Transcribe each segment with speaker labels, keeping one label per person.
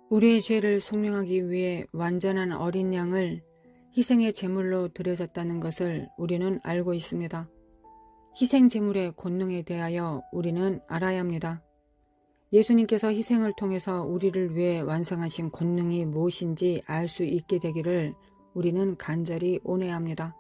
Speaker 1: 우리의 죄를 속량하기 위해 완전한 어린 양을 희생의 제물로 드려졌다는 것을 우리는 알고 있습니다. 희생 제물의 권능에 대하여 우리는 알아야 합니다. 예수님께서 희생을 통해서 우리를 위해 완성하신 권능이 무엇인지 알 수 있게 되기를 우리는 간절히 원해야 합니다.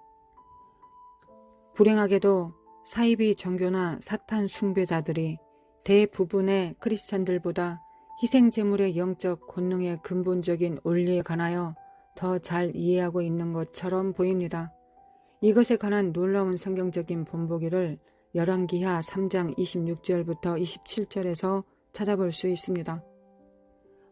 Speaker 1: 불행하게도 사이비 종교나 사탄 숭배자들이 대부분의 크리스찬들보다 희생 제물의 영적 권능의 근본적인 원리에 관하여 더 잘 이해하고 있는 것처럼 보입니다. 이것에 관한 놀라운 성경적인 본보기를 열왕기하 3장 26절부터 27절에서 찾아볼 수 있습니다.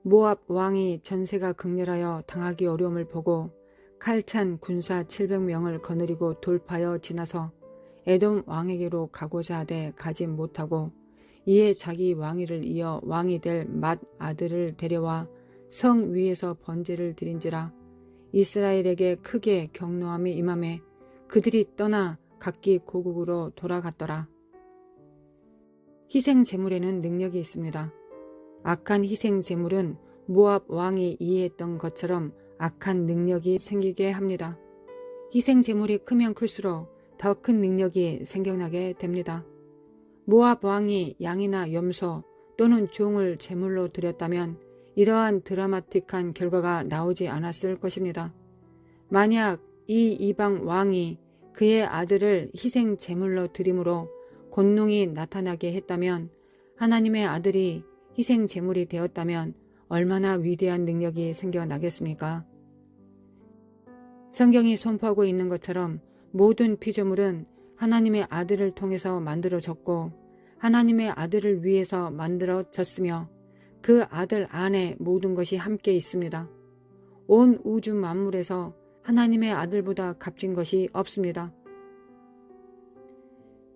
Speaker 1: 모압 왕이 전세가 극렬하여 당하기 어려움을 보고 칼찬 군사 700명을 거느리고 돌파하여 지나서 에돔 왕에게로 가고자 하되 가지 못하고 이에 자기 왕위를 이어 왕이 될 맏 아들을 데려와 성 위에서 번제를 드린지라. 이스라엘에게 크게 경노함이 임하매 그들이 떠나 각기 고국으로 돌아갔더라. 희생 제물에는 능력이 있습니다. 악한 희생 제물은 모압 왕이 이해했던 것처럼 악한 능력이 생기게 합니다. 희생 제물이 크면 클수록 더 큰 능력이 생겨나게 됩니다. 모압 왕이 양이나 염소 또는 종을 제물로 드렸다면 이러한 드라마틱한 결과가 나오지 않았을 것입니다. 만약 이 이방 왕이 그의 아들을 희생 제물로 드림으로 권능이 나타나게 했다면, 하나님의 아들이 희생 제물이 되었다면 얼마나 위대한 능력이 생겨나겠습니까? 성경이 선포하고 있는 것처럼 모든 피조물은 하나님의 아들을 통해서 만들어졌고 하나님의 아들을 위해서 만들어졌으며 그 아들 안에 모든 것이 함께 있습니다. 온 우주 만물에서 하나님의 아들보다 값진 것이 없습니다.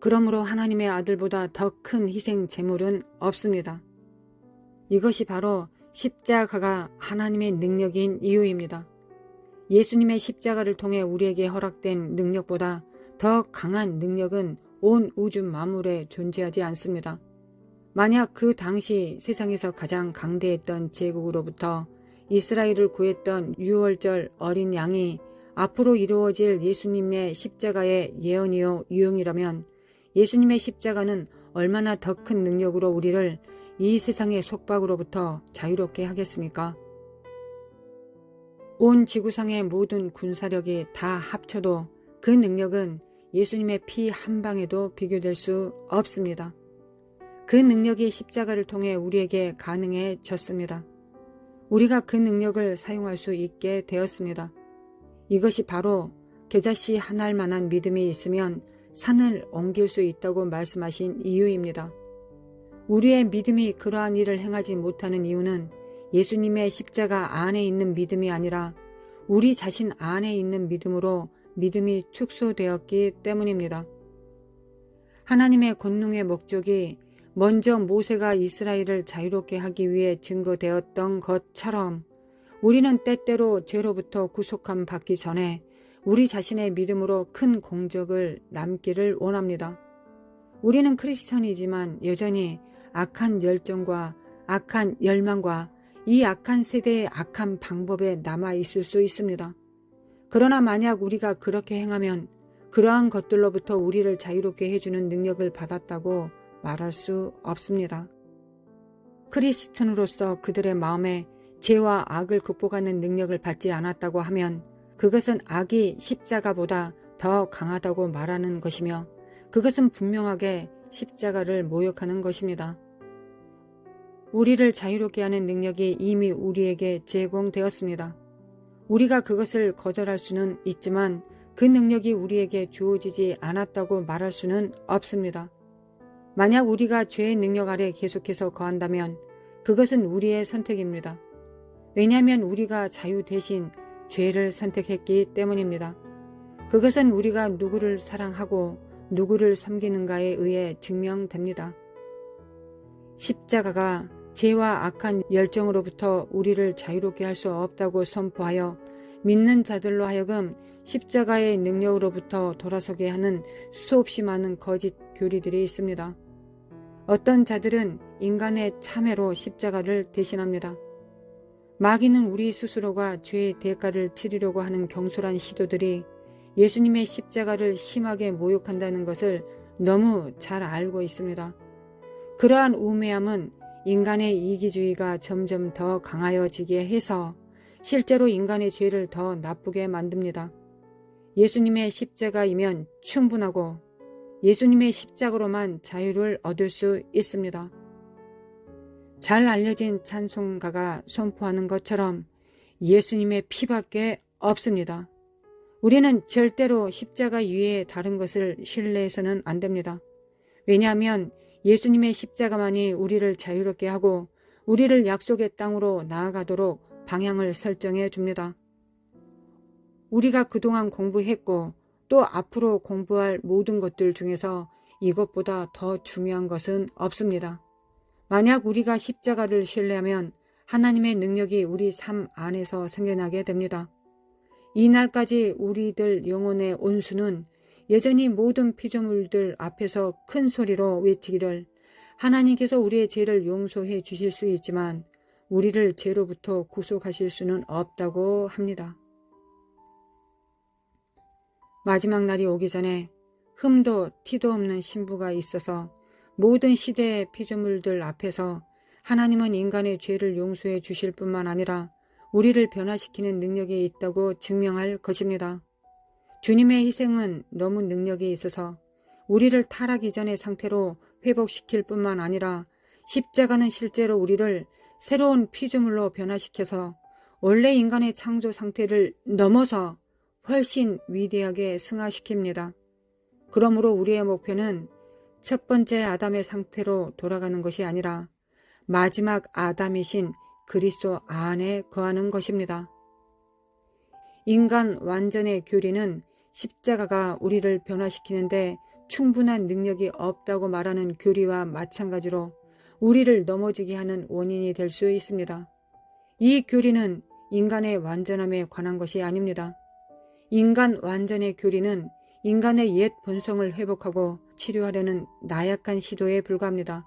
Speaker 1: 그러므로 하나님의 아들보다 더 큰 희생 제물은 없습니다. 이것이 바로 십자가가 하나님의 능력인 이유입니다. 예수님의 십자가를 통해 우리에게 허락된 능력보다 더 강한 능력은 온 우주 만물에 존재하지 않습니다. 만약 그 당시 세상에서 가장 강대했던 제국으로부터 이스라엘을 구했던 유월절 어린 양이 앞으로 이루어질 예수님의 십자가의 예언이요 유형이라면 예수님의 십자가는 얼마나 더 큰 능력으로 우리를 이 세상의 속박으로부터 자유롭게 하겠습니까? 온 지구상의 모든 군사력이 다 합쳐도 그 능력은 예수님의 피 한 방에도 비교될 수 없습니다. 그 능력이 십자가를 통해 우리에게 가능해졌습니다. 우리가 그 능력을 사용할 수 있게 되었습니다. 이것이 바로 겨자씨 한 알만한 믿음이 있으면 산을 옮길 수 있다고 말씀하신 이유입니다. 우리의 믿음이 그러한 일을 행하지 못하는 이유는 예수님의 십자가 안에 있는 믿음이 아니라 우리 자신 안에 있는 믿음으로 믿음이 축소되었기 때문입니다. 하나님의 권능의 목적이 먼저 모세가 이스라엘을 자유롭게 하기 위해 증거되었던 것처럼 우리는 때때로 죄로부터 구속함 받기 전에 우리 자신의 믿음으로 큰 공적을 남기를 원합니다. 우리는 크리스천이지만 여전히 악한 열정과 악한 열망과 이 악한 세대의 악한 방법에 남아 있을 수 있습니다. 그러나 만약 우리가 그렇게 행하면 그러한 것들로부터 우리를 자유롭게 해주는 능력을 받았다고 말할 수 없습니다. 크리스천으로서 그들의 마음에 죄와 악을 극복하는 능력을 받지 않았다고 하면 그것은 악이 십자가보다 더 강하다고 말하는 것이며 그것은 분명하게 십자가를 모욕하는 것입니다. 우리를 자유롭게 하는 능력이 이미 우리에게 제공되었습니다. 우리가 그것을 거절할 수는 있지만 그 능력이 우리에게 주어지지 않았다고 말할 수는 없습니다. 만약 우리가 죄의 능력 아래 계속해서 거한다면 그것은 우리의 선택입니다. 왜냐하면 우리가 자유 대신 죄를 선택했기 때문입니다. 그것은 우리가 누구를 사랑하고 누구를 섬기는가에 의해 증명됩니다. 십자가가 죄와 악한 열정으로부터 우리를 자유롭게 할 수 없다고 선포하여 믿는 자들로 하여금 십자가의 능력으로부터 돌아서게 하는 수없이 많은 거짓 교리들이 있습니다. 어떤 자들은 인간의 참회로 십자가를 대신합니다. 마귀는 우리 스스로가 죄의 대가를 치르려고 하는 경솔한 시도들이 예수님의 십자가를 심하게 모욕한다는 것을 너무 잘 알고 있습니다. 그러한 우매함은 인간의 이기주의가 점점 더 강하여지게 해서 실제로 인간의 죄를 더 나쁘게 만듭니다. 예수님의 십자가이면 충분하고 예수님의 십자가로만 자유를 얻을 수 있습니다. 잘 알려진 찬송가가 선포하는 것처럼 예수님의 피밖에 없습니다. 우리는 절대로 십자가 위에 다른 것을 신뢰해서는 안 됩니다. 왜냐하면 예수님의 십자가만이 우리를 자유롭게 하고 우리를 약속의 땅으로 나아가도록 방향을 설정해 줍니다. 우리가 그동안 공부했고 또 앞으로 공부할 모든 것들 중에서 이것보다 더 중요한 것은 없습니다. 만약 우리가 십자가를 신뢰하면 하나님의 능력이 우리 삶 안에서 생겨나게 됩니다. 이날까지 우리들 영혼의 온수는 여전히 모든 피조물들 앞에서 큰 소리로 외치기를 하나님께서 우리의 죄를 용서해 주실 수 있지만 우리를 죄로부터 구속하실 수는 없다고 합니다. 마지막 날이 오기 전에 흠도 티도 없는 신부가 있어서 모든 시대의 피조물들 앞에서 하나님은 인간의 죄를 용서해 주실 뿐만 아니라 우리를 변화시키는 능력이 있다고 증명할 것입니다. 주님의 희생은 너무 능력이 있어서 우리를 타락 이전의 상태로 회복시킬 뿐만 아니라 십자가는 실제로 우리를 새로운 피조물로 변화시켜서 원래 인간의 창조 상태를 넘어서 훨씬 위대하게 승화시킵니다. 그러므로 우리의 목표는 첫 번째 아담의 상태로 돌아가는 것이 아니라 마지막 아담이신 그리스도 안에 거하는 것입니다. 인간 완전의 교리는 십자가가 우리를 변화시키는데 충분한 능력이 없다고 말하는 교리와 마찬가지로 우리를 넘어지게 하는 원인이 될 수 있습니다. 이 교리는 인간의 완전함에 관한 것이 아닙니다. 인간 완전의 교리는 인간의 옛 본성을 회복하고 치료하려는 나약한 시도에 불과합니다.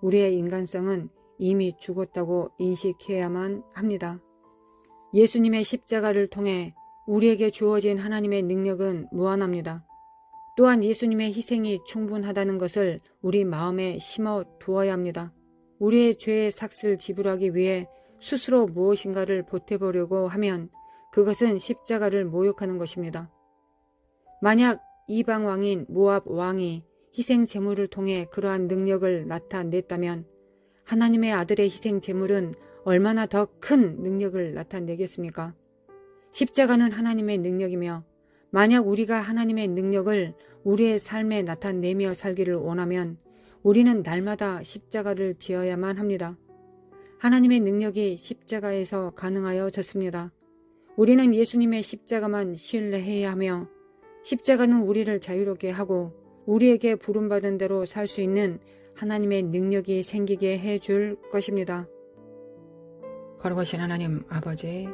Speaker 1: 우리의 인간성은 이미 죽었다고 인식해야만 합니다. 예수님의 십자가를 통해 우리에게 주어진 하나님의 능력은 무한합니다. 또한 예수님의 희생이 충분하다는 것을 우리 마음에 심어 두어야 합니다. 우리의 죄의 삭슬을 지불하기 위해 스스로 무엇인가를 보태보려고 하면 그것은 십자가를 모욕하는 것입니다. 만약 이방 왕인 모압 왕이 희생 제물을 통해 그러한 능력을 나타냈다면 하나님의 아들의 희생 제물은 얼마나 더 큰 능력을 나타내겠습니까? 십자가는 하나님의 능력이며 만약 우리가 하나님의 능력을 우리의 삶에 나타내며 살기를 원하면 우리는 날마다 십자가를 지어야만 합니다. 하나님의 능력이 십자가에서 가능하여졌습니다. 우리는 예수님의 십자가만 신뢰해야 하며 십자가는 우리를 자유롭게 하고 우리에게 부름받은 대로 살 수 있는 하나님의 능력이 생기게 해줄 것입니다. 거룩하신 하나님 아버지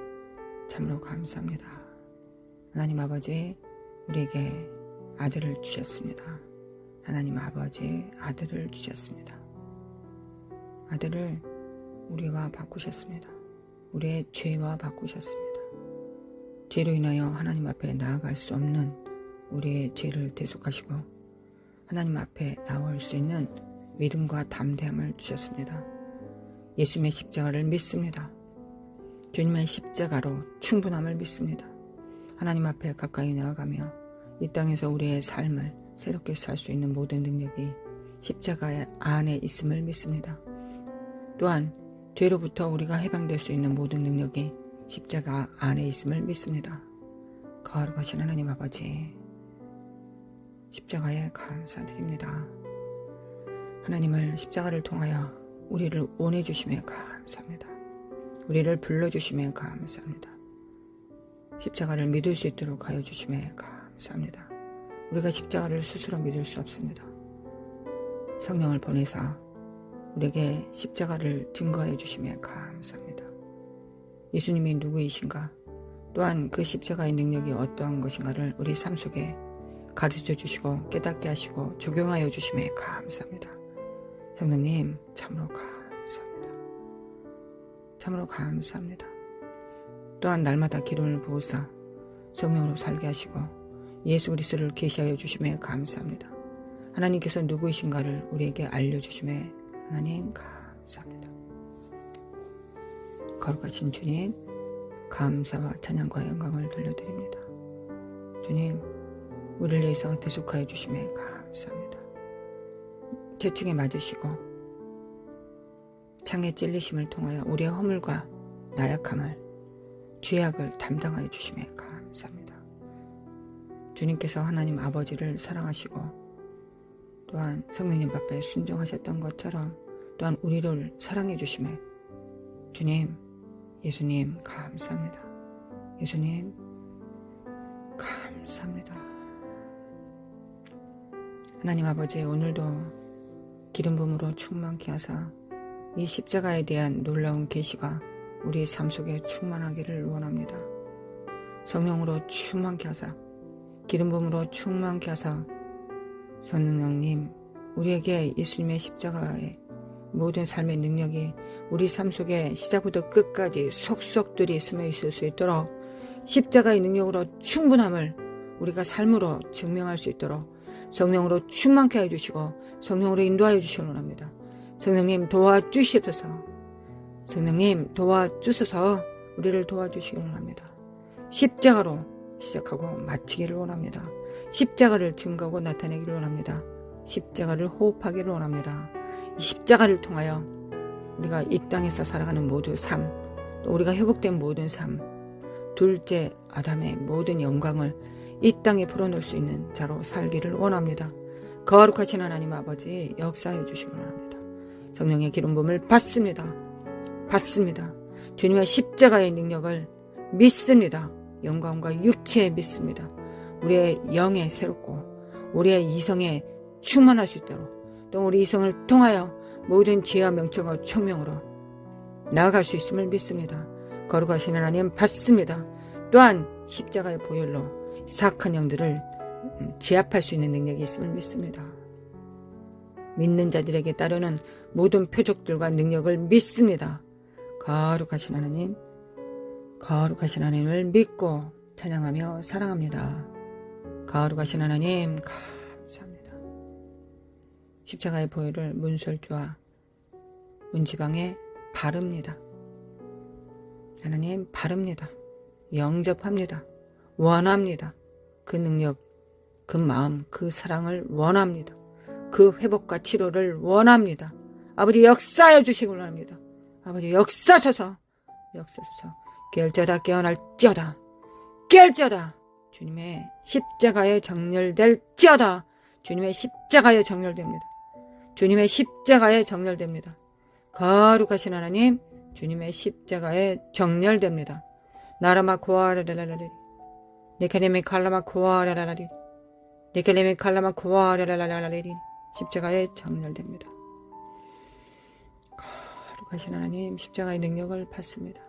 Speaker 1: 참으로 감사합니다. 하나님 아버지 우리에게 아들을 주셨습니다. 하나님 아버지 아들을 주셨습니다. 아들을 우리와 바꾸셨습니다. 우리의 죄와 바꾸셨습니다. 죄로 인하여 하나님 앞에 나아갈 수 없는 우리의 죄를 대속하시고 하나님 앞에 나올 수 있는 믿음과 담대함을 주셨습니다. 예수님의 십자가를 믿습니다. 주님의 십자가로 충분함을 믿습니다. 하나님 앞에 가까이 나아가며 이 땅에서 우리의 삶을 새롭게 살 수 있는 모든 능력이 십자가 안에 있음을 믿습니다. 또한 죄로부터 우리가 해방될 수 있는 모든 능력이 십자가 안에 있음을 믿습니다. 거룩하신 하나님 아버지 십자가에 감사드립니다. 하나님을 십자가를 통하여 우리를 원해주심에 감사합니다. 우리를 불러주심에 감사합니다. 십자가를 믿을 수 있도록 하여 주심에 감사합니다. 우리가 십자가를 스스로 믿을 수 없습니다. 성령을 보내사 우리에게 십자가를 증거해 주심에 감사합니다. 예수님이 누구이신가? 또한 그 십자가의 능력이 어떠한 것인가를 우리 삶 속에 가르쳐 주시고 깨닫게 하시고 적용하여 주심에 감사합니다. 성령님 참으로 감사합니다. 참으로 감사합니다. 또한 날마다 기름을 부으사 성령으로 살게 하시고 예수 그리스도를 계시하여 주심에 감사합니다. 하나님께서 누구이신가를 우리에게 알려주심에 하나님 감사합니다. 거룩하신 주님 감사와 찬양과 영광을 돌려드립니다. 주님 우리를 위해서 대속하여 주심에 감사합니다. 재층에 맞으시고 창에 찔리심을 통하여 우리의 허물과 나약함을 죄악을 담당하여 주심에 감사합니다. 주님께서 하나님 아버지를 사랑하시고 또한 성령님 앞에 순종하셨던 것처럼 또한 우리를 사랑해 주심에 주님, 예수님 감사합니다. 예수님 감사합니다. 하나님 아버지 오늘도 기름 부음으로 충만케 하사 이 십자가에 대한 놀라운 계시가 우리 삶 속에 충만하기를 원합니다. 성령으로 충만케 하사 기름 부음으로 충만케 하사 성령님 우리에게 예수님의 십자가의 모든 삶의 능력이 우리 삶 속에 시작부터 끝까지 속속들이 스며 있을 수 있도록 십자가의 능력으로 충분함을 우리가 삶으로 증명할 수 있도록 성령으로 충만케 해주시고 성령으로 인도하여 주시기 원합니다. 성령님 도와주시옵소서. 성령님 도와주소서. 우리를 도와주시기 원합니다. 십자가로 시작하고 마치기를 원합니다. 십자가를 증거하고 나타내기를 원합니다. 십자가를 호흡하기를 원합니다. 이 십자가를 통하여 우리가 이 땅에서 살아가는 모든 삶, 또 우리가 회복된 모든 삶, 둘째 아담의 모든 영광을 이 땅에 풀어놓을 수 있는 자로 살기를 원합니다. 거룩하신 하나님 아버지 역사해 주시기 원합니다. 성령의 기름 부음을 받습니다. 주님의 십자가의 능력을 믿습니다. 영광과 육체에 믿습니다. 우리의 영에 새롭고 우리의 이성에 충만할 수 있도록 또 우리 이성을 통하여 모든 지혜와 명철과 총명으로 나아갈 수 있음을 믿습니다. 거룩하신 하나님 받습니다. 또한 십자가의 보혈로 사악한 영들을 제압할 수 있는 능력이 있음을 믿습니다. 믿는 자들에게 따르는 모든 표적들과 능력을 믿습니다. 거룩하신 하나님을 믿고 찬양하며 사랑합니다. 거룩하신 하나님 감사합니다. 십자가의 보혈을 문설주와 문지방에 바릅니다. 하나님 바릅니다. 영접합니다. 원합니다. 그 능력, 그 마음, 그 사랑을 원합니다. 그 회복과 치료를 원합니다. 아버지 역사하여 주시기 원합니다. 아버지 역사소서 깨울지어다 깨어날지어다 주님의 십자가에 정렬될지어다. 주님의 십자가에 정렬됩니다. 주님의 십자가에 정렬됩니다. 거룩하신 하나님 주님의 십자가에 정렬됩니다. 나라마 고아라라라리 네카네메 칼라마 고아라라라리 네카네메 칼라마 고아라라라리 십자가에 정렬됩니다. 거룩하신 하나님 십자가의 능력을 받습니다.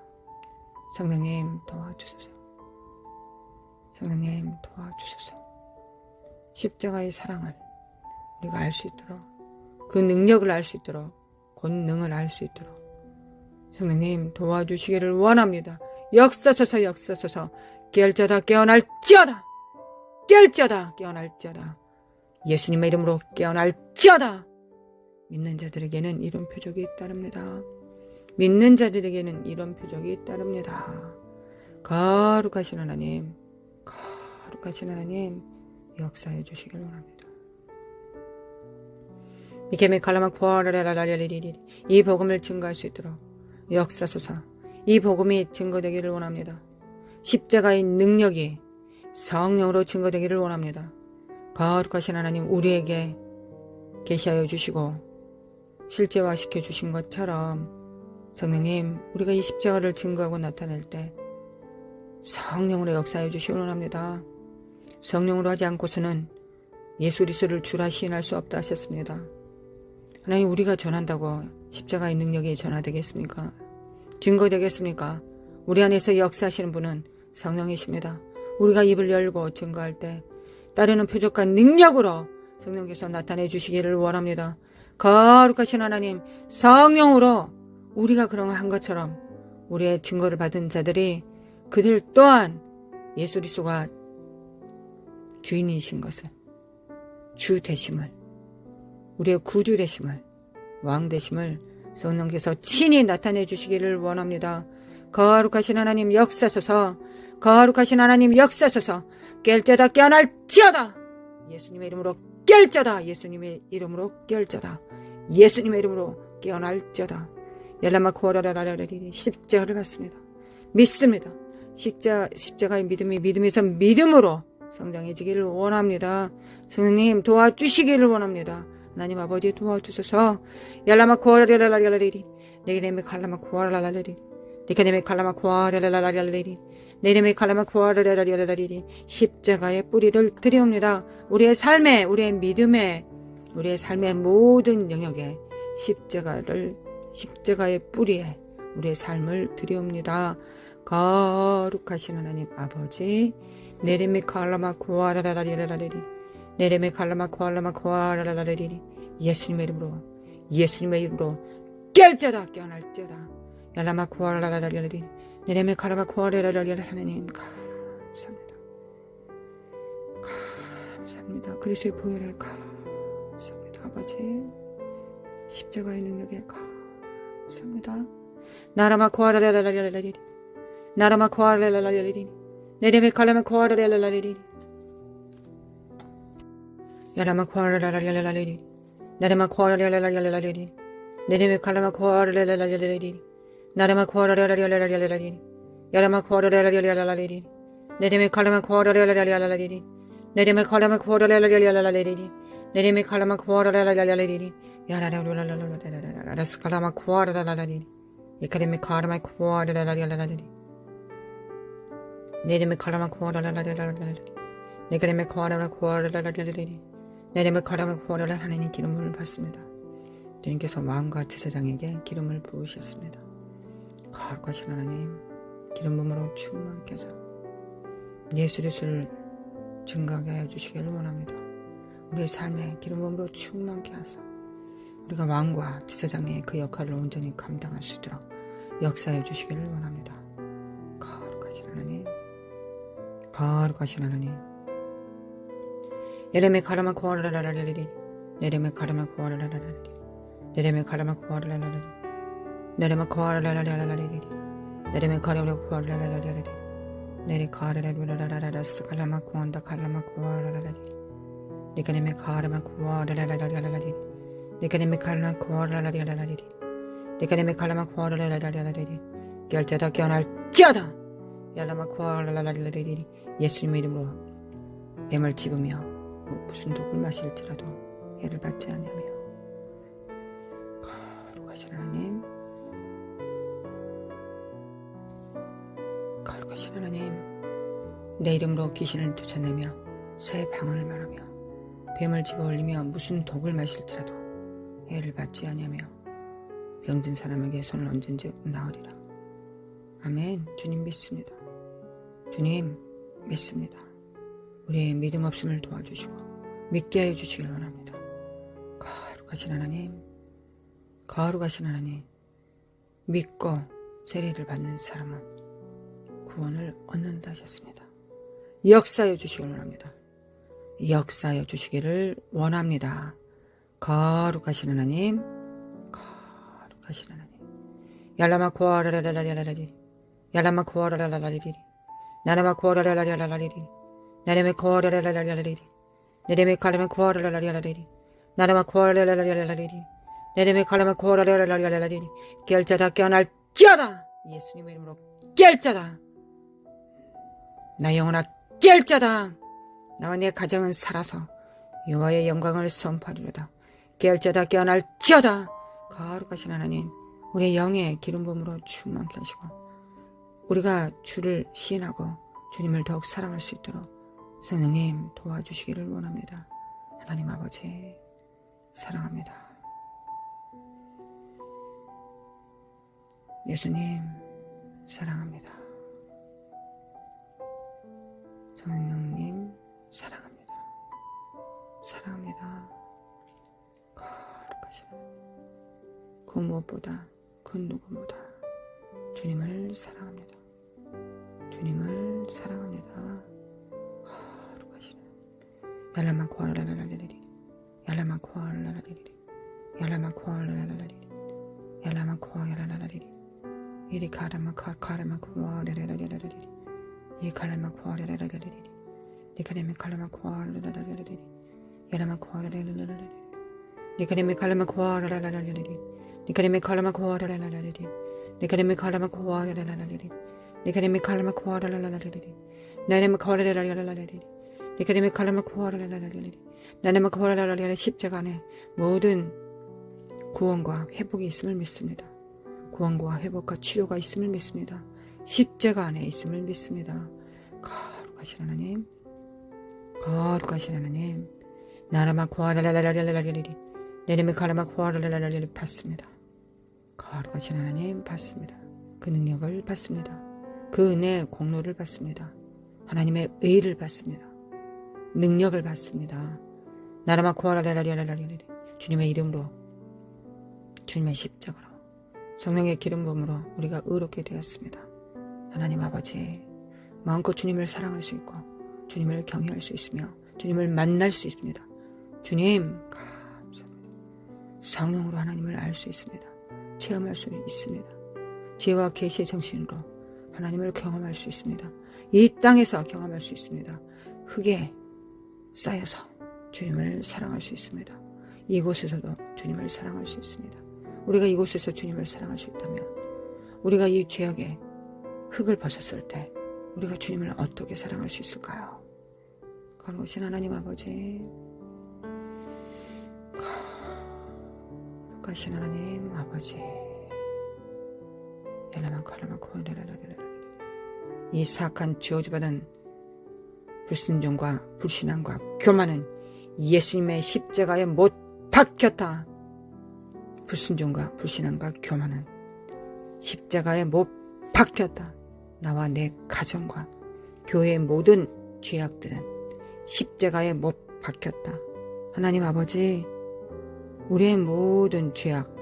Speaker 1: 성령님 도와주소서. 성령님 도와주소서. 십자가의 사랑을 우리가 알 수 있도록 그 능력을 알 수 있도록 권능을 알 수 있도록 성령님 도와주시기를 원합니다. 역사소서 깨울지어다 깨어날지어다 깨어날지어다 예수님의 이름으로 깨어날지어다. 믿는 자들에게는 이런 표적이 따릅니다. 믿는 자들에게는 이런 표적이 따릅니다. 거룩하신 하나님 역사해 주시길 원합니다. 미케메 칼라마 코아라라라라리리 이 복음을 증거할 수 있도록 역사소서. 이 복음이 증거되기를 원합니다. 십자가의 능력이 성령으로 증거되기를 원합니다. 거룩하신 하나님 우리에게 계시하여 주시고 실제화시켜 주신 것처럼 성령님 우리가 이 십자가를 증거하고 나타낼 때 성령으로 역사해 주시기 원합니다. 성령으로 하지 않고서는 예수 그리스도를 주라 시인할 수 없다 하셨습니다. 하나님 우리가 전한다고 십자가의 능력이 전화되겠습니까? 증거되겠습니까? 우리 안에서 역사하시는 분은 성령이십니다. 우리가 입을 열고 증거할 때 따르는 표적과 능력으로 성령께서 나타내 주시기를 원합니다. 거룩하신 하나님, 성령으로 우리가 그런 것처럼 우리의 증거를 받은 자들이 그들 또한 예수 그리스도가 주인이신 것을, 주 되심을, 우리의 구주 되심을, 왕 되심을 성령께서 친히 나타내 주시기를 원합니다. 거룩하신 하나님 역사소서, 거룩하신 하나님 역사소서. 깰자다 깨어날지어다. 예수님의 이름으로 깰자다. 예수님의 이름으로 깰자다. 예수님의 이름으로 깨어날지어다. 열라마코라라라라리 십자가를 받습니다. 믿습니다. 십자가의 믿음에서 믿음으로 성장해지기를 원합니다. 성령님 도와주시기를 원합니다. 하나님 아버지 도와주셔서 열라마코라라라라리 내게네메 칼라마코라라라리 내게네메 칼라마코라라라라리 내게네메 칼라마코라라라라리 십자가의 뿌리를 드리옵니다. 우리의 삶에, 우리의 믿음에, 우리의 삶의 모든 영역에 십자가의 뿌리에 우리의 삶을 드리옵니다. 거룩하신 하나님 아버지, 내레메 칼라마코라라라라리 내레메 칼라마코라라라라리 예수님의 이름으로 깰자다 깨어날자다. 야라마코라라라리 내레메 칼라마코라라라리 하나님 감사합니다. 감사합니다. 그리스도의 보혈에 감사합니다. 아버지, 십자가의 능력에 감사합니다. 나라마코라라라라리 나라마코라라라리 내레메 칼라마코라라라리 야라마코라라라라리 나라마코라라라라리 내레메 칼라마코라라라라리 나라마코라라라라리 야라마코라라라라리 내레메 칼라마코라라라라리 내레메 칼라마코라라라라리 내레메 칼라마코라라라라리 야라라라라라라라라스칼라마코라라라리 예카레메 칼라마코라라라라리 내레메 칼라마코라라라라리 내레메 칼라마코라라라라리 내레메 칼라마코라라라리 하나님 기름을 받습니다. 주님께서 왕과 제사장에게 기름을 부으셨습니다. 거룩하신 하나님, 기름 부음으로 충만케 하사 예수 그리스도를 증거하게 하여 주시기를 원합니다. 우리의 삶에 기름 부음으로 충만케 하사 우리가 왕과 제사장의 그 역할을 온전히 감당할 수 있도록 역사해 주시기를 원합니다. 거룩하신 하나님, 거룩하신 하나님. 예레메 카라마 코아라라라라리 예레메 카라마 코아라라라라리 예레메 카라마 코아라라라라리 예레메 코아라라라라라리 예레메 카라마 코아라라라라리 예레 카라라라라라라 스칼라마 코안다 칼라마 코아라라라리 예레메 카라마 코아라라라라라리 예레메 카라마 코아라라라라라리 예레메 카라마 코아라라라라라리 결제다 깨어날지어다 야라마 코아라라라라리 예수님의 이름으로 뱀을 집으며 무슨 독을 마실지라도 해를 받지 않으며 거룩하신 하나님, 거룩하신 하나님, 내 이름으로 귀신을 쫓아내며 새 방언을 말하며 뱀을 집어 올리며 무슨 독을 마실지라도 해를 받지 않으며 병든 사람에게 손을 얹은즉 나으리라. 아멘. 주님 믿습니다. 주님 믿습니다. 우리의 믿음 없음을 도와주시고 믿게 하여 주시길 원합니다. 거룩하신 하나님, 거룩하신 하나님, 믿고 세례를 받는 사람은 구원을 얻는다 하셨습니다. 역사하여 주시길 원합니다. 역사하여 주시기를 원합니다. 거룩하신 하나님, 거룩하신 하나님. 야라마 코아라라라라라리 야라마 코아라라라라리 나라마 코아라라라라라리 나레메 코아라라라라라리 네레메 칼라마 코아라라라라리 나라마 코아라라라라라리 네레메 칼라마 코아라라라라라리 결자다 깨어날지어다 예수님의 이름으로 결자다 나 영혼아 결자다 나와 내 가정은 살아서 여호와의 영광을 선포하리로다 결자다 깨어날지어다 거룩하신 하나님 우리의 영의 기름 부음으로 충만케 하시고 우리가 주를 시인하고 주님을 더욱 사랑할 수 있도록 성령님 도와주시기를 원합니다. 하나님 아버지 사랑합니다. 예수님 사랑합니다. 성령님 사랑합니다. 사랑합니다. 거룩하신 그 무엇보다 그 누구보다 주님을 사랑합니다. 주님을 사랑합니다. 거룩하신 얄라마코알라라라리리 얄라마코알라라리리 얄라마코알라라리리 얄라마코알라라리리 이리 카라마카라마코알라라리리 이 칼라마코알라라리리 니카레메 칼라마코알라라리리 얄라마코알라라리리 니카레메 칼라마코알라라리리 니카레메 칼라마코알라라리리 니카레메 칼라마코알라라리리 니카레메 칼라마코알라라리리 나레메 칼라라라리리 니카레메 칼라마코알라라리리 나레메 칼라라라리리 십자가 안에 모든 구원과 회복이 있음을 믿습니다. 구원과 회복과 치료가 있음을 믿습니다. 십자가 안에 있음을 믿습니다. 거룩하신 하나님, 거룩하신 하나님, 나라마코알라라라리리 내레메 칼라마코알라라리리 받습니다. 거룩하신 하나님 받습니다. 그 능력을 받습니다. 그 은혜의 공로를 받습니다. 하나님의 의를 받습니다. 능력을 받습니다. 나라마코알라라라리리 주님의 이름으로 주님의 십자가로 성령의 기름 부음으로 우리가 의롭게 되었습니다. 하나님 아버지 마음껏 주님을 사랑할 수 있고 주님을 경외할 수 있으며 주님을 만날 수 있습니다. 주님 감사합니다. 성령으로 하나님을 알 수 있습니다. 체험할 수 있습니다. 지혜와 계시의 정신으로 하나님을 경험할 수 있습니다. 이 땅에서 경험할 수 있습니다. 흙에 쌓여서 주님을 사랑할 수 있습니다. 이곳에서도 주님을 사랑할 수 있습니다. 우리가 이곳에서 주님을 사랑할 수 있다면 우리가 이 죄악의 흙을 벗었을 때 우리가 주님을 어떻게 사랑할 수 있을까요? 거룩하신 하나님 아버지, 거룩하신 하나님 아버지, 이 사악한 저주받은 불순종과 불신앙과 교만은 예수님의 십자가에 못 박혔다. 불순종과 불신앙과 교만은 십자가에 못 박혔다. 나와 내 가정과 교회의 모든 죄악들은 십자가에 못 박혔다. 하나님 아버지, 우리의 모든 죄악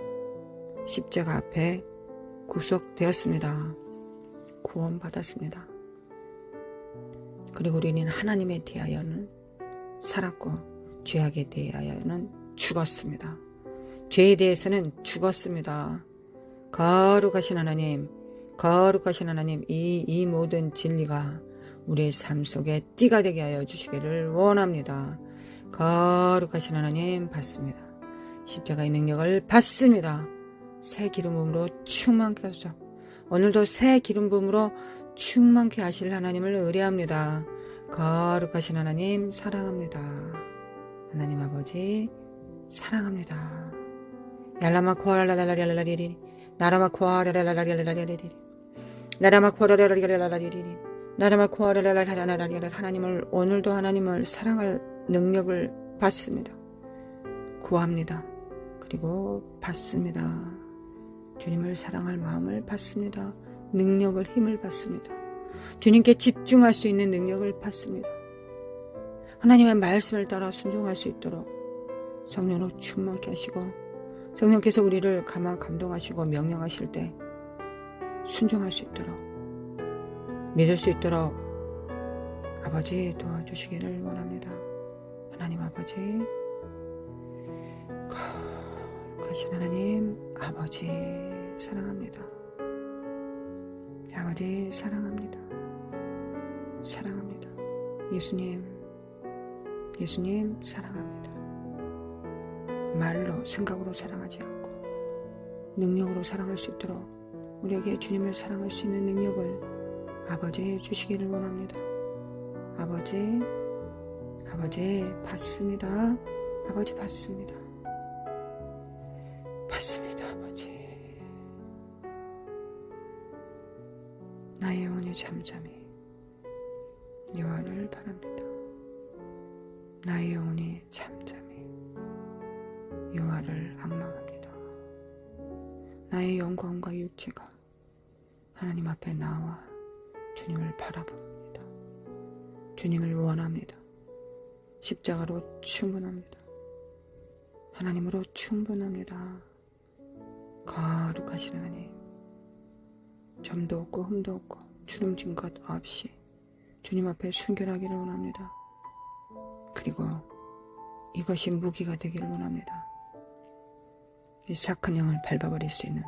Speaker 1: 십자가 앞에 구속되었습니다. 구원받았습니다. 그리고 우리는 하나님에 대하여는 살았고 죄악에 대하여는 죽었습니다. 죄에 대해서는 죽었습니다. 거룩하신 하나님, 거룩하신 하나님, 이 모든 진리가 우리의 삶 속에 띠가 되게 하여 주시기를 원합니다. 거룩하신 하나님 받습니다. 십자가의 능력을 받습니다. 새 기름 부음으로 충만케 하소서. 오늘도 새 기름 부음으로 충만케 하실 하나님을 의뢰합니다. 거룩하신 하나님 사랑합니다. 하나님 아버지 사랑합니다. 얄라마코알라라라리리 나라마코알라라라리리 나라마코알라라리리 나라마코알라라라리리 하나님을 오늘도 하나님을 사랑할 능력을 받습니다. 구합니다. 그리고 받습니다. 주님을 사랑할 마음을 받습니다. 능력을 힘을 받습니다. 주님께 집중할 수 있는 능력을 받습니다. 하나님의 말씀을 따라 순종할 수 있도록 성령으로 충만케 하시고 성령께서 우리를 감동하시고 명령하실 때 순종할 수 있도록 믿을 수 있도록 아버지 도와주시기를 원합니다. 하나님 아버지, 거룩하신 하나님 아버지 사랑합니다. 아버지 사랑합니다. 사랑합니다. 예수님 사랑합니다. 말로 생각으로 사랑하지 않고 능력으로 사랑할 수 있도록 우리에게 주님을 사랑할 수 있는 능력을 아버지 주시기를 원합니다. 아버지 받습니다. 아버지 받습니다. 받습니다. 아버지 나의 영혼이 잠잠히 여호와를 바랍니다. 나의 영혼이 잠잠히 여호와를 앙망합니다. 나의 영광과 육체가 하나님 앞에 나와 주님을 바라봅니다. 주님을 원합니다. 십자가로 충분합니다. 하나님으로 충분합니다. 거룩하신 하나님, 점도 없고 흠도 없고 주름진 것 없이 주님 앞에 순결하기를 원합니다. 그리고 이것이 무기가 되기를 원합니다. 이 착한 영을 밟아버릴 수 있는,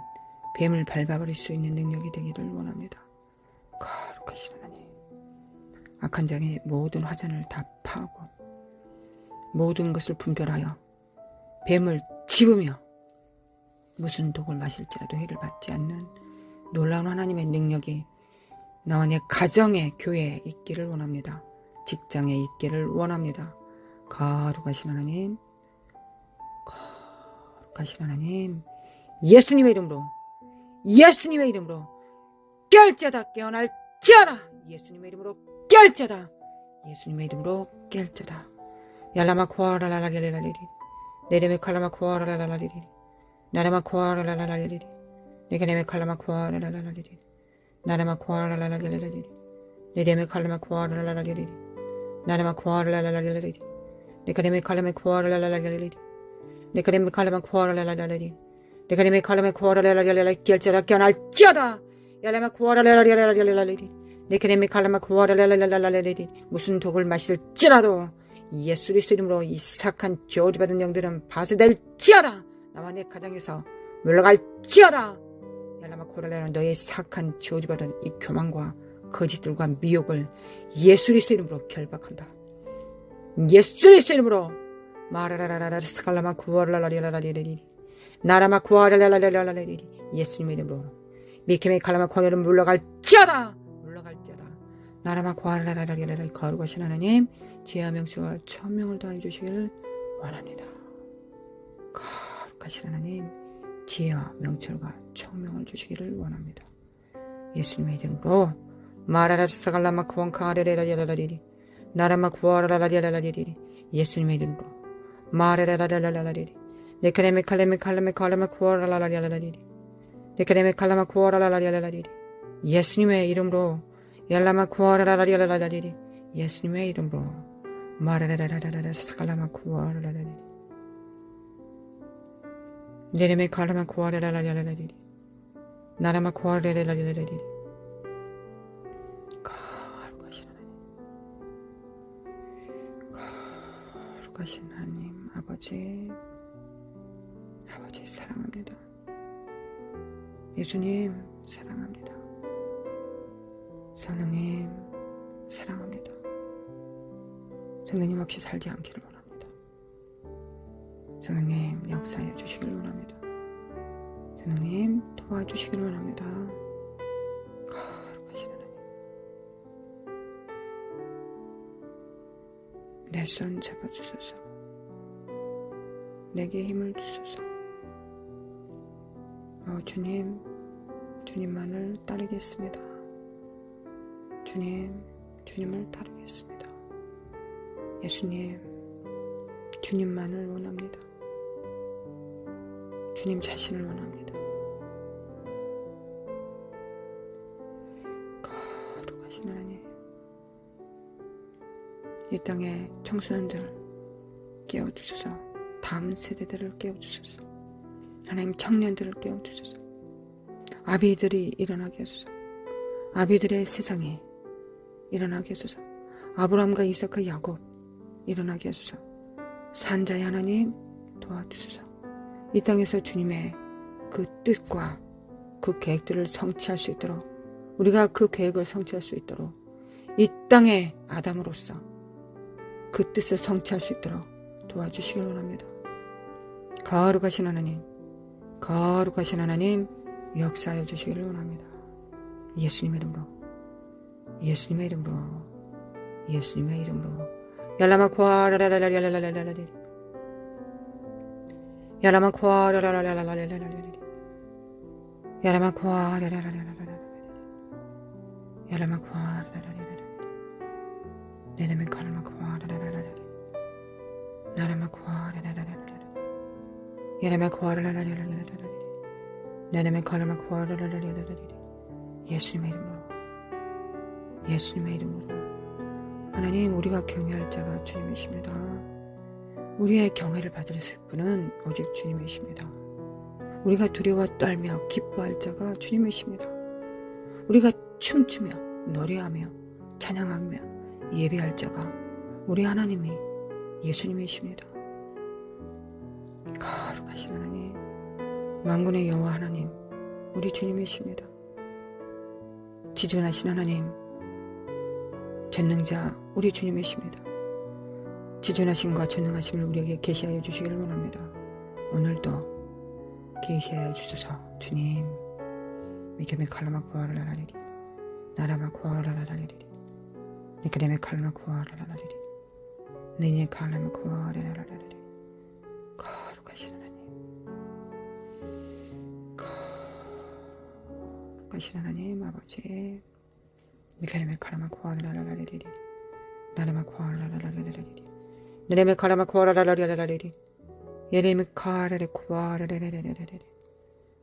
Speaker 1: 뱀을 밟아버릴 수 있는 능력이 되기를 원합니다. 거룩하신 하나님, 악한 장의 모든 화전을 다 파고 모든 것을 분별하여 뱀을 집으며 무슨 독을 마실지라도 해를 받지 않는 놀라운 하나님의 능력이 나와 내 가정의 교회에 있기를 원합니다. 직장에 있기를 원합니다. 거룩하신 하나님, 거룩하신 하나님, 예수님의 이름으로 깰자다, 깨어날자다. 예수님의 이름으로 깰자다, 예수님의 이름으로 깰자다. 얄라마 코아라라라리리리, 내레메 칼라마 코아라라라리리, 나라마 코아라라라리리, 내게레메 칼라마 코아라라라리리, 나라마 코아라라라리리, 내레메 칼라마 코아라라라리리, 나라마 코아라라라리리, 내게레메 칼라마 코아라라라리리, 내게레메 칼라마 코아라라라리리, 내게레메 칼라마 코아라라라리리, 깰자다, 깨어날자다. 얄라마 코아라라라리리, 내게레메 칼라마 코아라라라리리, 무슨 독을 마실지라도 예수 그리스도 이름으로 이 착한 저주받은 영들은 파쇄될지어다. 나와 내 가정에서 물러갈지어다. 얄라마 코랄라는 너의 착한 저주받은 이 교만과 거짓들과 미혹을 예수 그리스도 이름으로 결박한다. 예수 그리스도 이름으로 마라라라라 스칼라마 구아랄라리라리리리 나라마 구아랄라리라리리 예수님의 이름으로 미케메 칼라마 코랄라는 물러갈지어다. 나라마 구아랄라리라리 거룩하신 하나님, 지혜와 명수가 천명을 다해 주시기를 원합니다. 거룩하신 하나님, 지혜와 명철과 청명을 주시기를 원합니다. 예수님의 이름으로 마라라사갈라마 쿠원카레레라리라리리 나라마 구아라라리라리리 예수님의 이름으로 마라라라라라리리 네카레메 칼레메 칼레메 칼레메 구아라라리라리리 네카레메 칼라마 구아라라리라리리 예수님의 이름으로 얄라마 구아라라리라리리 예수님의 이름으로 마라라라라라사갈라마 구아라라리리 네레메 칼라마 구아라라리라리리 나라마 구아라라리라리리 거룩하신 하나님, 거룩하신 하나님, 아버지 사랑합니다. 예수님 사랑합니다. 성령님 사랑합니다. 성령님 없이 살지 않기를 원합니다. 성령님 역사해 주시기를 원합니다. 성령님 도와주시기를 원합니다. 거룩하신 하나님, 내 손 잡아주소서. 내게 힘을 주소서. 주님, 주님만을 따르겠습니다. 주님을 따르겠습니다. 예수님, 주님만을 원합니다. 주님 자신을 원합니다. 거룩하신 하나님, 이 땅의 청소년들을 깨워주소서. 다음 세대들을 깨워주소서. 하나님, 청년들을 깨워주소서. 아비들이 일어나게 하소서. 아비들의 세상에 일어나게 하소서. 아브라함과 이삭과 야곱 일어나게 하소서. 산자의 하나님 도와주소서. 이 땅에서 주님의 그 뜻과 그 계획들을 성취할 수 있도록, 우리가 그 계획을 성취할 수 있도록, 이 땅의 아담으로서 그 뜻을 성취할 수 있도록 도와주시길 원합니다. 거룩하신 하나님 역사해 주시기를 원합니다. 예수님의 이름으로 얄라마 코아라라라라라라라라리 얄라마 코아라라라라라라라리 얄라마 코아라라라라라라라리 얄라마 코아라라라라라라리 네네메 칼라마 코아라라라라라리 나라마 코아라라라라라라리 얄라마 코아라라라라라라리 네네메 칼라마 코아라라라라라리 예수님의 이름으로 하나님, 우리가 경외할 자가 주님이십니다. 우리의 경외를 받을 분은 오직 주님이십니다. 우리가 두려워 떨며 기뻐할 자가 주님이십니다. 우리가 춤추며 노래하며 찬양하며 예배할 자가 우리 하나님이 예수님이십니다. 거룩하신 하나님, 만군의 여호와 하나님, 우리 주님이십니다. 지존하신 하나님, 전능자 우리 주님이십니다. 지존하심과 전능하심을 우리에게 계시하여 주시기를 원합니다. 오늘도 계시하여 주소서. 주님, 미케메 칼라마 구하라라리리, 나라마 구하라라리리, 니케레메 칼라마 구하라라리리, 니네 칼라마 구하라라리리. 거룩하신 하나님, 거룩하신 하나님 아버지, 미케레메 칼라마 구하라라리리, 나라마 구하라라리리, 니네메 칼라마 구하라라리리, 예레미 카라레 구하라라리리,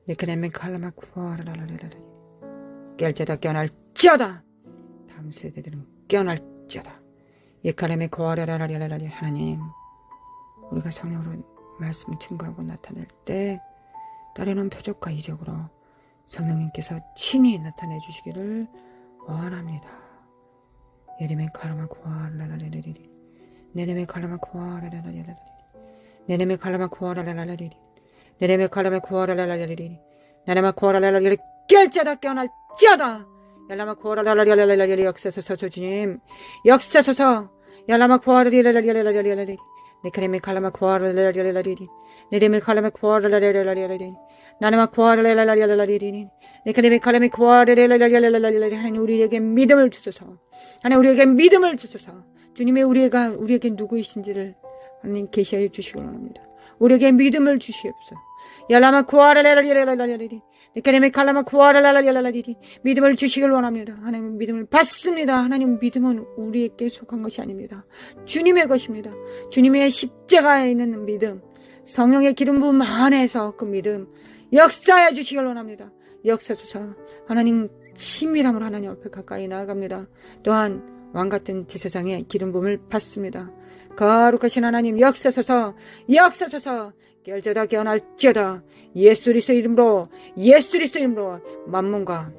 Speaker 1: 니케레메 칼라마 구하라라리리. 깰자다 깨어날지어다. 다음 세대들은 깨어날지어다. 예카레메 구하라라리리. 하나님, 우리가 성령으로 말씀 증거하고 나타낼 때 따르는 표적과 이적으로 성령님께서 친히 나타내 주시기를 원합니다. 예레메 칼라마 구하라라리리, 네네메 칼라마 구하라라리리, 네네메 칼라마 구하라라리리, 네네메 칼라마 구하라라리리, 나라마 구하라라리리. 깰자다 깨어날지어다. 야라마 구하라라리리. 역사소서 주님, 역사소서. 야라마 구하라라리리, 네카레메 칼라마 구하라라리리, 네레메 칼라마 구하라라리리, 나라마 구하라라리리, 네카레메 칼라마 구하라라리리. 하나님, 우리에게 믿음을 주소서. 하나님, 우리에게 믿음을 주소서. 주님의 우리에게 누구이신지를 하나님 계시하여 주시기 원합니다. 우리에게 믿음을 주시옵소서. 야라마 구하라라리리, 네카레메 칼라마 구하라라리리. 믿음을 주시길 원합니다. 하나님, 믿음을 받습니다. 하나님, 믿음은 우리에게 속한 것이 아닙니다. 주님의 것입니다. 주님의 십자가에 있는 믿음, 성령의 기름 부음 안에서 그 믿음 역사해 주시길 원합니다. 역사소서. 하나님, 친밀함으로 하나님 앞에 가까이 나아갑니다. 또한 왕같은 제사장의 기름 부음을 받습니다. 거룩하신 하나님, 역사소서. 역사소서. 깰자다 깨어날지어다. 예수 그리스도 이름으로, 예수 그리스도 이름으로 만몬과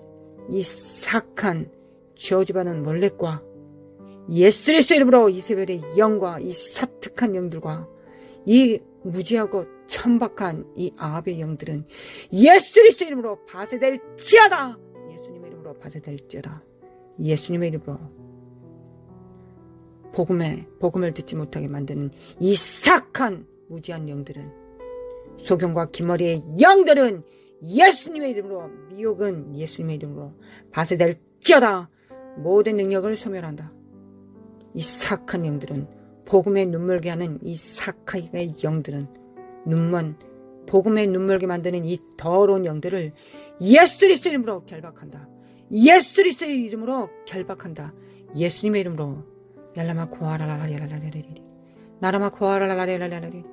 Speaker 1: 이 사악한 저주받은 몰렉과 예수 그리스도 이름으로 이세벨의 영과 이 사특한 영들과 이 무지하고 천박한 이 아합의 영들은 예수 그리스도 이름으로 파쇄될지어다. 예수님의 이름으로 파쇄될지어다. 예수님의 이름으로 복음을 듣지 못하게 만드는 이 사악한 무지한 영들은, 소경과 기머리의 영들은 예수님의 이름으로, 미혹은 예수님의 이름으로 파쇄될지어다. 모든 능력을 소멸한다. 이 사악한 영들은, 복음에 눈물게 하는 이 사악한 영들은, 복음에 눈물게 만드는 이 더러운 영들을 예수 그리스도 이름으로 결박한다. 예수 그리스도 이름으로 결박한다. 예수님의 이름으로. 야라마 구하라라리리, 나라마 구하라라리리,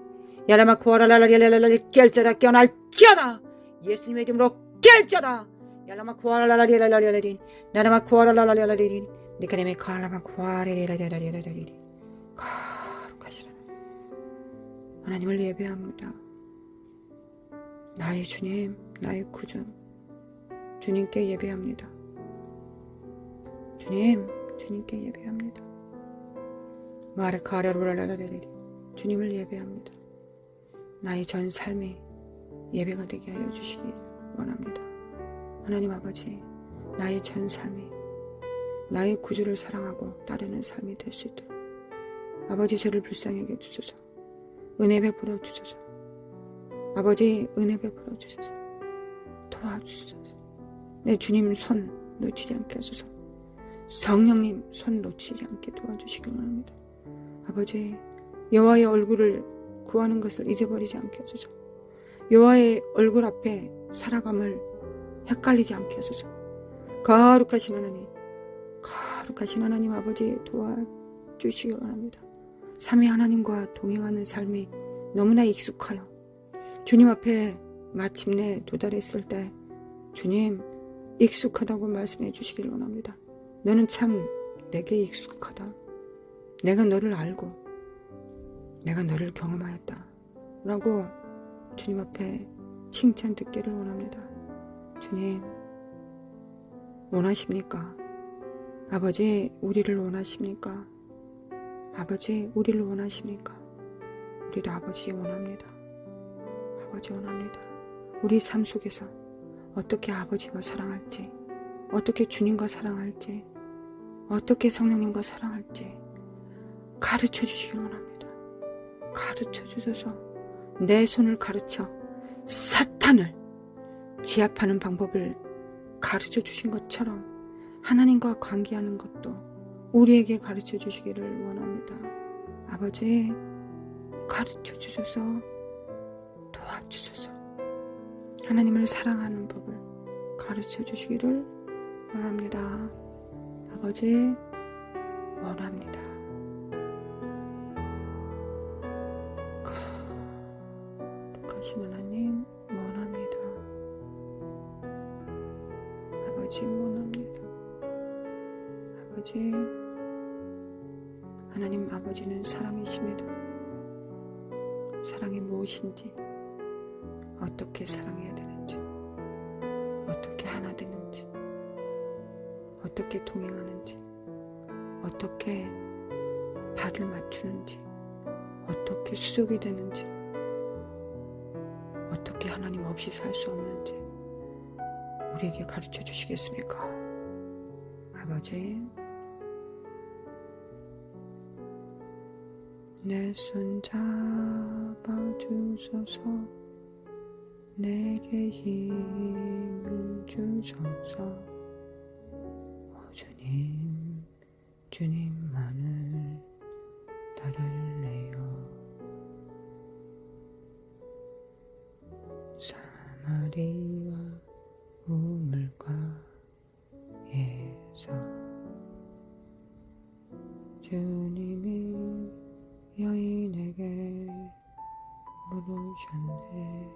Speaker 1: 야라마 구하라라리리. 깰자다 깨어날지어다. 예수님의 이름으로 깰자다. 야라마 구하라라리리, 나라마 구하라라리리, 니카네메 칼라마 구하라라리리. 거룩하시라 하나님을 예배합니다. 나의 주님, 나의 구주, 주님께 예배합니다. 주님께 예배합니다. 마르 카라루라라라리, 주님을 예배합니다. 나의 전 삶이 예배가 되게 하여 주시기 원합니다. 하나님 아버지, 나의 전 삶이 나의 구주를 사랑하고 따르는 삶이 될 수 있도록 아버지, 저를 불쌍히 여겨 주소서. 은혜 베풀어 주소서. 아버지, 은혜 베풀어 주소서. 도와주소서. 내 주님 손 놓치지 않게 하소서. 성령님 손 놓치지 않게 도와주시기 원합니다. 아버지, 여호와의 얼굴을 구하는 것을 잊어버리지 않게 하소서. 여호와의 얼굴 앞에 살아감을 헷갈리지 않게 하소서. 거룩하신 하나님 아버지, 도와주시기 원합니다. 삼위 하나님과 동행하는 삶이 너무나 익숙하여 주님 앞에 마침내 도달했을 때 주님, 익숙하다고 말씀해 주시길 원합니다. 너는 참 내게 익숙하다. 내가 너를 알고 내가 너를 경험하였다 라고 주님 앞에 칭찬 듣기를 원합니다. 주님 원하십니까? 아버지 우리를 원하십니까? 아버지 우리를 원하십니까? 우리도 아버지 원합니다. 아버지 원합니다. 우리 삶 속에서 어떻게 아버지와 사랑할지, 어떻게 주님과 사랑할지, 어떻게 성령님과 사랑할지 가르쳐 주시길 원합니다. 가르쳐 주셔서 내 손을 가르쳐 사탄을 제압하는 방법을 가르쳐 주신 것처럼 하나님과 관계하는 것도 우리에게 가르쳐 주시기를 원합니다. 아버지 가르쳐 주셔서 도와주셔서 하나님을 사랑하는 법을 가르쳐 주시기를 원합니다. 아버지 원합니다. 거룩하신 하나님 원합니다. 아버지 원합니다. 아버지 하나님 아버지는 사랑이십니다. 사랑이 무엇인지, 어떻게 사랑해야 되는지, 어떻게 하나 되는지, 어떻게 동행하는지, 어떻게 발을 맞추는지, 어떻게 수족이 되는지, 어떻게 하나님 없이 살 수 없는지 우리에게 가르쳐 주시겠습니까? 아버지 내 손 잡아주소서, 내게 힘을 주소서. 주님, 주님만을 따를래요. 사마리아 우물가에서 주님이 여인에게 물으셨네.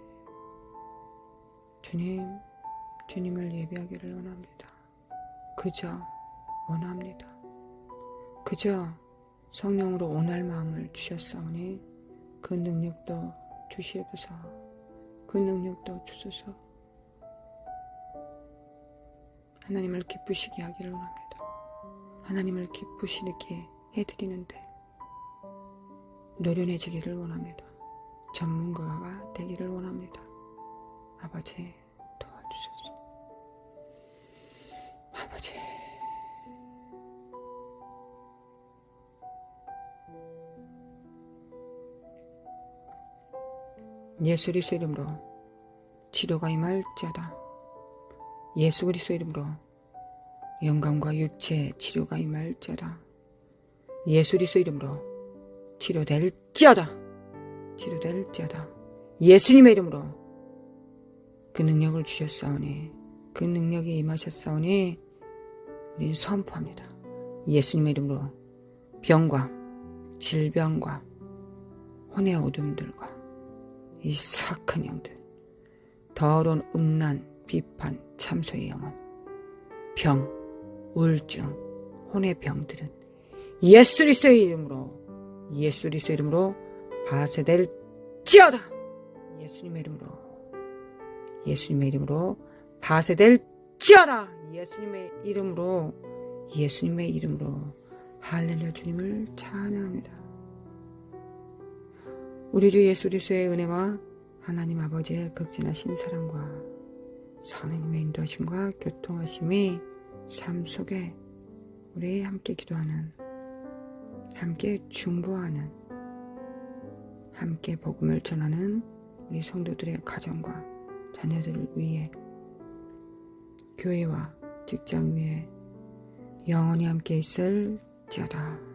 Speaker 1: 주님, 주님을 예배하기를 원합니다. 그저 원합니다. 그저 성령으로 온할 마음을 주셨사오니 그 능력도 주시옵소서. 그 능력도 주소서. 하나님을 기쁘시게 하기를 원합니다. 하나님을 기쁘시게 해드리는데 노련해지기를 원합니다. 전문가가 되기를 원합니다. 아버지 도와주소서. 아버지 예수 그리스도 이름으로 치료가 임할지어다. 예수 그리스도 이름으로 영감과 육체의 치료가 임할지어다. 예수 그리스도 이름으로 치료될지어다. 치료될지어다. 예수님의 이름으로 그 능력을 주셨사오니, 그 능력이 임하셨사오니 우리는 선포합니다. 예수님의 이름으로 병과 질병과 혼의 어둠들과 이 사악한 영들, 더러운 음란, 비판, 참소의 영혼, 병, 우울증, 혼의 병들은 예수 그리스도의 이름으로, 예수 그리스도의 이름으로 바세될지어다. 예수님의 이름으로, 예수님의 이름으로 바세될지어다. 예수님의 이름으로, 예수님의 이름으로. 할렐루야. 주님을 찬양합니다. 우리 주 예수 그리스도의 은혜와 하나님 아버지의 극진하신 사랑과 성령님의 인도하심과 교통하심이 삶 속에 우리 함께 기도하는, 함께 중보하는, 함께 복음을 전하는 우리 성도들의 가정과 자녀들을 위해, 교회와 직장 위에 영원히 함께 있을지어다.